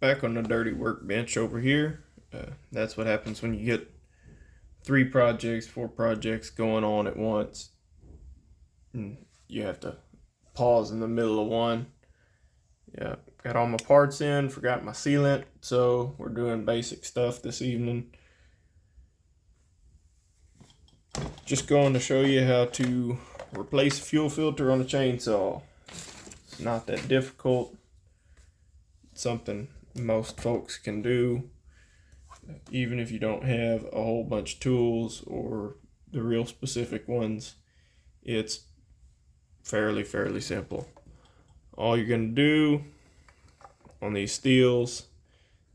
back on the dirty workbench over here. That's what happens when you get 4 projects going on at once. And you have to pause in the middle of one. Yeah, got all my parts in, forgot my sealant, so we're doing basic stuff this evening. Just going to show you how to replace a fuel filter on a chainsaw. It's not that difficult. It's something most folks can do, even if you don't have a whole bunch of tools or the real specific ones. It's fairly simple. All you're going to do on these Stihls,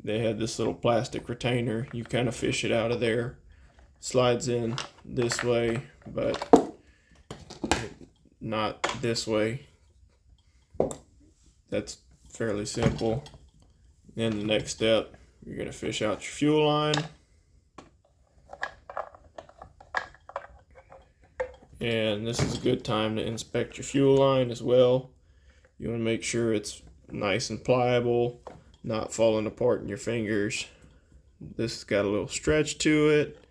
they have this little plastic retainer. You kind of fish it out of there. Slides in this way, but not this way. That's fairly simple. Then the next step, you're going to fish out your fuel line. And this is a good time to inspect your fuel line as well. You want to make sure it's nice and pliable, not falling apart in your fingers. This has got a little stretch to it,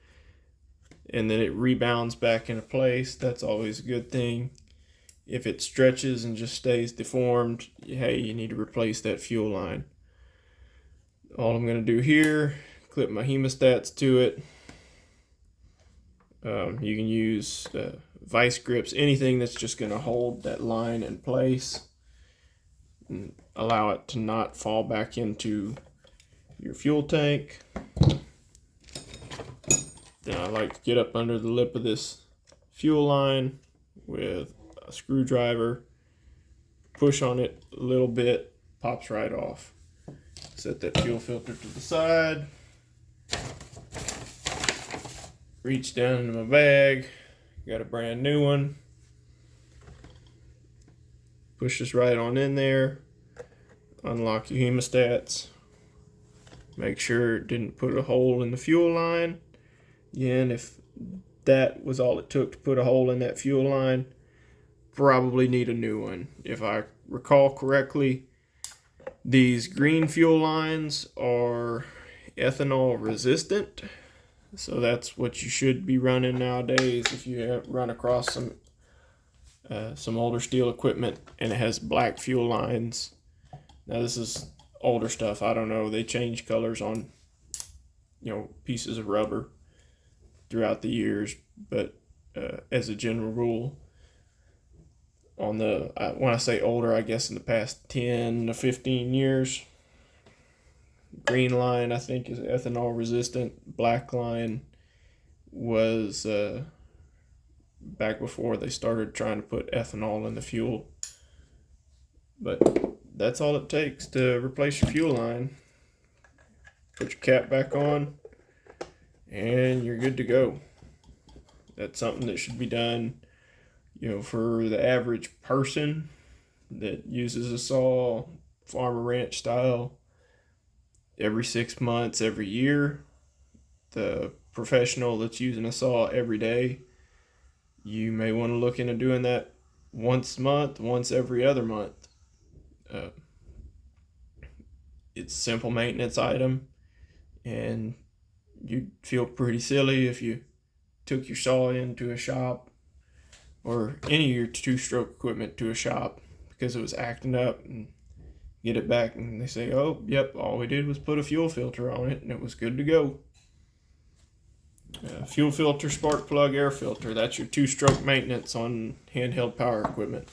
and then it rebounds back into place. That's always a good thing. If it stretches and just stays deformed, hey, you need to replace that fuel line. All I'm going to do here, clip my hemostats to it. You can use vice grips, anything that's just going to hold that line in place and allow it to not fall back into your fuel tank. Then I like to get up under the lip of this fuel line with a screwdriver, push on it a little bit, pops right off. Set that fuel filter to the side, reach down into my bag, got a brand new one, push this right on in there, unlock your hemostats, make sure it didn't put a hole in the fuel line. Again, if that was all it took to put a hole in that fuel line, probably need a new one. If I recall correctly, these green fuel lines are ethanol resistant, so that's what you should be running nowadays. If you run across some older Stihl equipment and it has black fuel lines, now this is older stuff. I don't know. They change colors on pieces of rubber throughout the years, but as a general rule, on the when I say older, I guess in the past 10 to 15 years, green line I think is ethanol resistant. Black line was back before they started trying to put ethanol in the fuel. But that's all it takes to replace your fuel line. Put your cap back on and you're good to go. That's something that should be done, for the average person that uses a saw, farm or ranch style, every 6 months, every year. The professional that's using a saw every day, you may want to look into doing that once a month, once every other month. It's a simple maintenance item, and you'd feel pretty silly if you took your saw into a shop or any of your two-stroke equipment to a shop because it was acting up, and get it back and they say, oh, yep, all we did was put a fuel filter on it and it was good to go. Fuel filter, spark plug, air filter, that's your two-stroke maintenance on handheld power equipment.